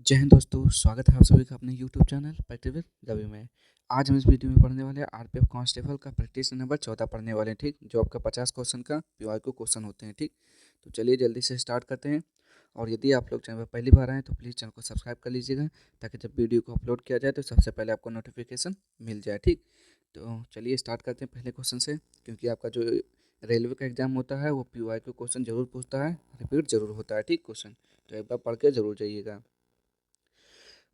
जय हिंद दोस्तों, स्वागत है आप सभी का अपने YouTube channel practice with Ravi में। आज हम इस वीडियो में पढ़ने वाले हैं आरपीएफ कांस्टेबल का प्रैक्टिस नंबर 14 पढ़ने वाले हैं। ठीक, जो आपका 50 क्वेश्चन का पीवाईक्यू क्वेश्चन होते हैं। ठीक, तो चलिए जल्दी से स्टार्ट करते हैं। और यदि आप लोग चैनल पर पहली बार आए तो प्लीज़ चैनल को सब्सक्राइब कर लीजिएगा, ताकि जब वीडियो को अपलोड किया जाए तो सबसे पहले आपको नोटिफिकेशन मिल जाए। ठीक, तो चलिए स्टार्ट करते हैं पहले क्वेश्चन से, क्योंकि आपका जो रेलवे का एग्जाम होता है वो पीवाईक्यू क्वेश्चन जरूर पूछता है, रिपीट जरूर होता है। ठीक, क्वेश्चन तो एक बार पढ़ के जरूर जाइएगा।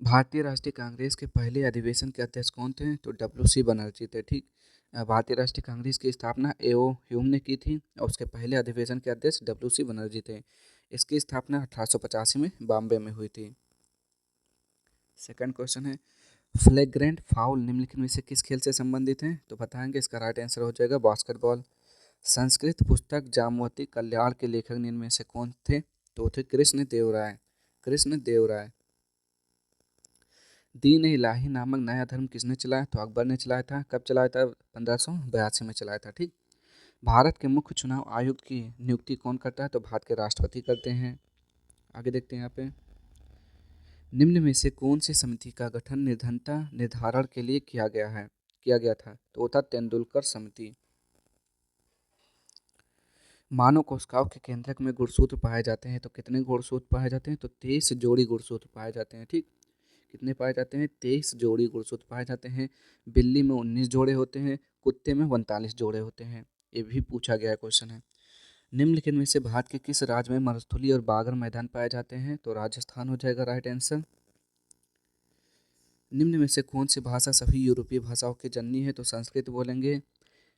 भारतीय राष्ट्रीय कांग्रेस के पहले अधिवेशन के अध्यक्ष कौन थे? तो डब्ल्यू.सी. बनर्जी थे। ठीक, भारतीय राष्ट्रीय कांग्रेस की स्थापना ए.ओ. ह्यूम ने की थी और उसके पहले अधिवेशन के अध्यक्ष डब्ल्यू.सी. बनर्जी थे। इसकी स्थापना 1885 में बॉम्बे में हुई थी। सेकंड क्वेश्चन है, फ्लैग्रेंट फाउल निम्नलिखित में से किस खेल से संबंधित है? तो बताएंगे, इसका राइट आंसर हो जाएगा बास्केटबॉल। संस्कृत पुस्तक जामवती कल्याण के लेखक निम्न में से कौन थे? तो थे कृष्ण देव राय। कृष्ण देव राय। दीन इलाही नामक नया धर्म किसने चलाया? तो अकबर ने चलाया था। कब चलाया था? 1582 में चलाया था। ठीक, भारत के मुख्य चुनाव आयुक्त की नियुक्ति कौन करता है? तो भारत के राष्ट्रपति करते हैं। आगे देखते हैं यहाँ पे, निम्न में से कौन सी समिति का गठन निर्धनता निर्धारण के लिए किया गया था? तो वो था तेंदुलकर समिति। मानव कोशिकाओं के केंद्रक में गुणसूत्र पाए जाते हैं। तो कितने गुणसूत्र पाए जाते हैं? तो 23 जोड़ी गुणसूत्र पाए जाते हैं। ठीक, कितने पाए जाते हैं? 23 जोड़ी गुणसूत्र पाए जाते हैं। बिल्ली में 19 जोड़े होते हैं, कुत्ते में 45 जोड़े होते हैं। ये भी पूछा गया क्वेश्चन है। निम्नलिखित में से भारत के किस राज्य में मरुस्थलीय और बागर मैदान पाए जाते हैं? तो राजस्थान हो जाएगा राइट आंसर। निम्न में से कौन सी भाषा सभी यूरोपीय भाषाओं की जननी है? तो संस्कृत बोलेंगे।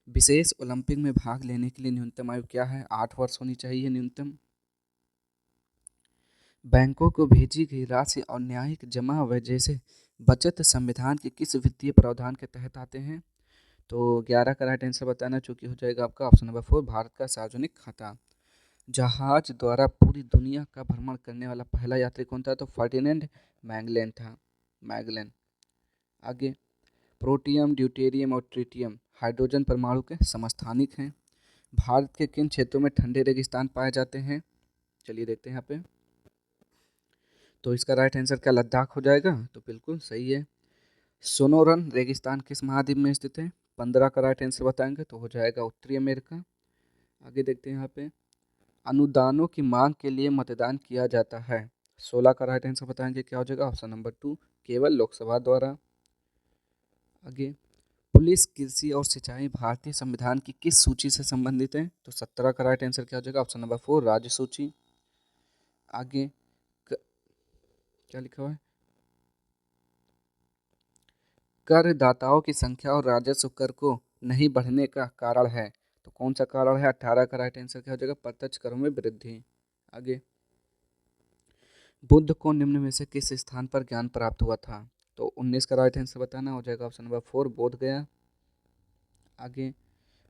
विशेष ओलंपिक में भाग लेने के लिए न्यूनतम आयु क्या है? 8 वर्ष होनी चाहिए न्यूनतम। बैंकों को भेजी गई राशि और न्यायिक जमा व जैसे बचत संविधान के किस वित्तीय प्रावधान के तहत आते हैं? तो 11 का राइट आंसर बताना, चूंकि हो जाएगा आपका ऑप्शन नंबर 4, भारत का सार्वजनिक खाता। जहाज द्वारा पूरी दुनिया का भ्रमण करने वाला पहला यात्री कौन था? तो फर्डिनेंड मैगलेन था। मैगलेन। आगे, प्रोटियम ड्यूटेरियम और ट्रिटियम हाइड्रोजन परमाणु के समस्थानिक हैं। भारत के किन क्षेत्रों में ठंडे रेगिस्तान पाए जाते हैं? चलिए देखते हैं यहाँ पे। तो इसका राइट आंसर क्या लद्दाख हो जाएगा? तो बिल्कुल सही है। सोनोरन रेगिस्तान किस महाद्वीप में स्थित है? 15 का राइट आंसर बताएंगे तो हो जाएगा उत्तरी अमेरिका। आगे देखते हैं यहाँ पे, अनुदानों की मांग के लिए मतदान किया जाता है। 16 का राइट आंसर बताएंगे, क्या हो जाएगा? ऑप्शन नंबर 2, केवल लोकसभा द्वारा। आगे, पुलिस, कृषि और सिंचाई भारतीय संविधान की किस सूची से संबंधित है? तो 17 का राइट आंसर क्या हो जाएगा? ऑप्शन नंबर 4, राज्य सूची। आगे, क्या लिखा हुआ है? करदाताओं की संख्या और राजस्व कर को नहीं बढ़ने का कारण है। तो कौन सा कारण है? 18 का राइट आंसर क्या हो जाएगा? प्रत्यक्ष करों में वृद्धि। आगे, बुद्ध को निम्न में से किस स्थान पर ज्ञान प्राप्त हुआ था? तो 19 का राइट आंसर बताना, हो जाएगा ऑप्शन नंबर 4, बोध गया। आगे,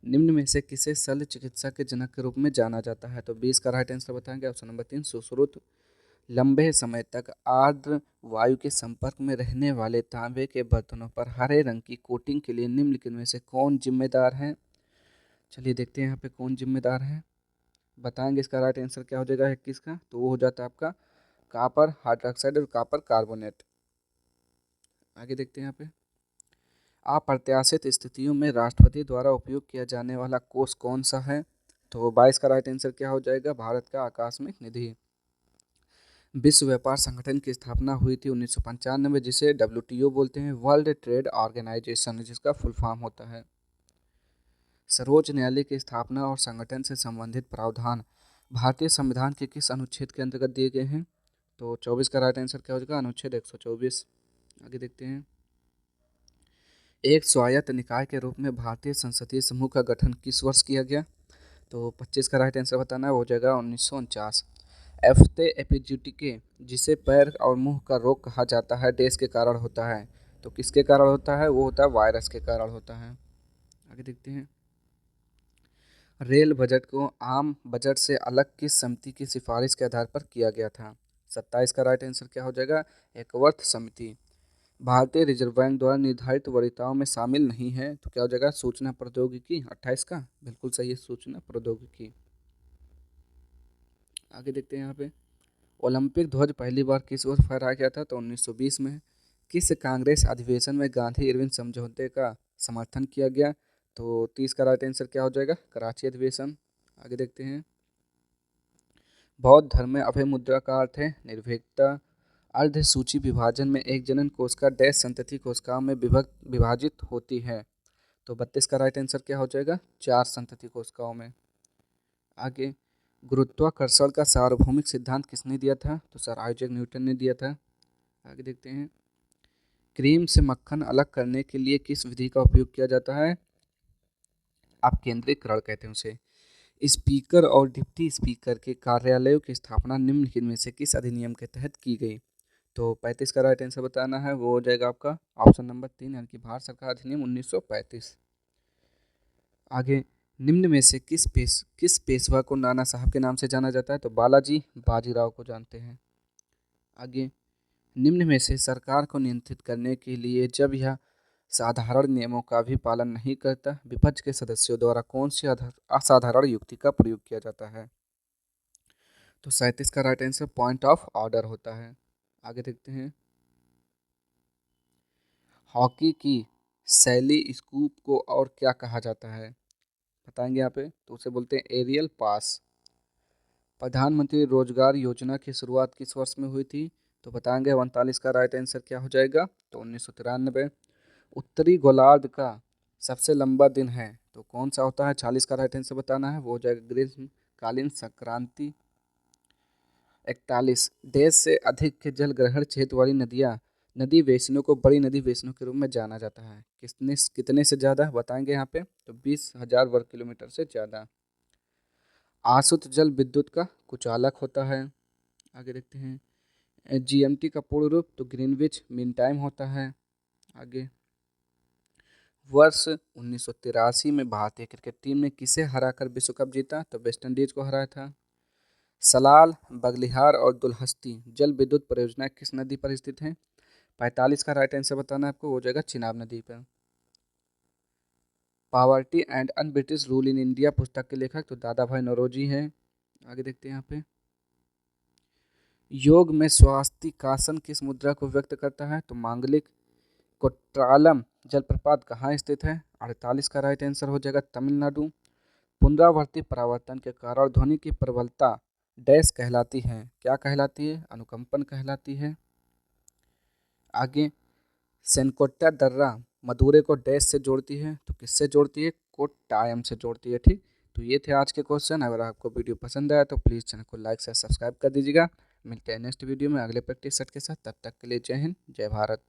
निम्न में से किसे शल्य चिकित्सा के जनक के रूप में जाना जाता है? तो 20 का राइट आंसर बताएंगे, ऑप्शन नंबर 3, सुश्रुत। लंबे समय तक आर्द्र वायु के संपर्क में रहने वाले तांबे के बर्तनों पर हरे रंग की कोटिंग के लिए निम्नलिखित में से कौन जिम्मेदार है? चलिए देखते हैं यहाँ पे कौन जिम्मेदार है। बताएंगे, इसका राइट आंसर क्या हो जाएगा 21 का? तो वो हो जाता है आपका कापर हाइड्रोक्साइड और कापर कार्बोनेट। आगे देखते हैं यहाँ पे, अप्रत्याशित स्थितियों में राष्ट्रपति द्वारा उपयोग किया जाने वाला कोष कौन सा है? तो 22 का राइट आंसर क्या हो जाएगा? भारत का आकस्मिक निधि। विश्व व्यापार संगठन की स्थापना हुई थी 1995 में, जिसे डब्ल्यूटीओ बोलते हैं, वर्ल्ड ट्रेड ऑर्गेनाइजेशन, जिसका फुल फॉर्म होता है। सर्वोच्च न्यायालय की स्थापना और संगठन से संबंधित प्रावधान भारतीय संविधान के किस अनुच्छेद के अंतर्गत दिए गए हैं? तो 24 का राइट आंसर क्या हो जाएगा? अनुच्छेद 124। आगे देखते हैं, एक स्वायत्त निकाय के रूप में भारतीय संसदीय समूह का गठन किस वर्ष किया गया? तो 25 का राइट आंसर बताना, हो जाएगा 1949। एफ्ते एपिज्यूटिके, जिसे पैर और मुंह का रोग कहा जाता है, देश के कारण होता है। तो किसके कारण होता है? वो होता है वायरस के कारण होता है। आगे देखते हैं, रेल बजट को आम बजट से अलग किस समिति की सिफारिश के आधार पर किया गया था? 27 का राइट आंसर क्या हो जाएगा? एकवर्थ समिति। भारतीय रिजर्व बैंक द्वारा निर्धारित वरीयताओं में शामिल नहीं है। तो क्या हो जाएगा? सूचना प्रौद्योगिकी। 28 का बिल्कुल सही है, सूचना प्रौद्योगिकी। आगे देखते हैं यहाँ पे, ओलंपिक ध्वज पहली बार किस वर्ष फहराया गया था? तो 1920 में। किस कांग्रेस अधिवेशन में गांधी इरविन समझौते का समर्थन किया गया? तो 30 का राइट आंसर क्या हो जाएगा? कराची अधिवेशन। आगे देखते हैं। बौद्ध धर्म में अभय मुद्रा का अर्थ है निर्भीकता। अर्ध सूची विभाजन में एक जनन कोशिका डैश संतति कोशिकाओं में विभाजित होती है। तो 32 का राइट आंसर क्या हो जाएगा? 4 संतति कोशिकाओं में। आगे, गुरुत्वाकर्षण का सार्वभौमिक सिद्धांत किसने दिया था? तो सर आइजैक न्यूटन ने दिया था। आगे देखते हैं। क्रीम से मक्खन अलग करने के लिए किस विधि का उपयोग किया जाता है? आप केंद्रीकरण कहते हैं उसे। स्पीकर और डिप्टी स्पीकर के कार्यालयों की स्थापना निम्नलिखित में से किस अधिनियम के तहत की गई? तो 35 का राइट आंसर बताना है, वो हो जाएगा आपका ऑप्शन नंबर 3 यानी कि भारत सरकार अधिनियम 1935। आगे, निम्न में से किस पेशवा को नाना साहब के नाम से जाना जाता है? तो बालाजी बाजीराव को जानते हैं। आगे, निम्न में से सरकार को नियंत्रित करने के लिए जब यह साधारण नियमों का भी पालन नहीं करता, विपक्ष के सदस्यों द्वारा कौन सी असाधारण युक्ति का प्रयोग किया जाता है? तो 37 का right answer point of order होता है। आगे देखते हैं। हॉकी की शैली स्कूप को और क्या कहा जाता है? बताएंगे यहाँ पे, तो उसे बोलते हैं एरियल पास। प्रधानमंत्री रोजगार योजना की शुरुआत किस वर्ष में हुई थी? तो बताएंगे 39 का राइट आंसर क्या हो जाएगा? तो 1993। उत्तरी गोलार्ध का सबसे लंबा दिन है तो कौन सा होता है? 40 का राइट आंसर बताना है, वो हो जाएगा ग्रीष्मकालीन संक्रांति। 41, देश से अधिक के जल ग्रहण क्षेत्र वाली नदी वेसनों को बड़ी नदी वेसनों के रूप में जाना जाता है। कितने से ज़्यादा बताएंगे यहाँ पे? तो 20,000 वर्ग किलोमीटर से ज़्यादा। आसुत जल विद्युत का कुचालक होता है। आगे देखते हैं। जीएमटी का पूर्ण रूप तो ग्रीनविच मीन टाइम होता है। आगे, वर्ष 1983 में भारतीय क्रिकेट टीम ने किसे हराकर विश्व कप जीता? तो वेस्टइंडीज को हराया था। सलाल, बगलिहार और दुलहस्ती जल विद्युत परियोजना किस नदी पर स्थित है? 45 का राइट आंसर बताना है आपको, हो जाएगा चिनाब नदी पर। Poverty and un British rule in India पुस्तक के लेखक तो दादा भाई नौरोजी हैं। आगे देखते हैं यहाँ पे। योग में स्वास्तिकासन किस मुद्रा को व्यक्त करता है? तो मांगलिक। कुट्रालम जलप्रपात कहाँ स्थित है? 48 का राइट आंसर हो जाएगा तमिलनाडु। पुनरावर्ती परावर्तन के कारण ध्वनि की प्रबलता डैश कहलाती है? क्या कहलाती है? अनुकंपन कहलाती है। आगे, सेनकोट्टा दर्रा मदुरै को डैश से जोड़ती है? तो किससे जोड़ती है? कोट्टायम से जोड़ती है। ठीक, तो ये थे आज के क्वेश्चन। अगर आपको वीडियो पसंद आया तो प्लीज़ चैनल को लाइक से सब्सक्राइब कर दीजिएगा। मिलते हैं नेक्स्ट वीडियो में अगले प्रैक्टिस सेट के साथ। तब तक के लिए जय हिंद, जय भारत।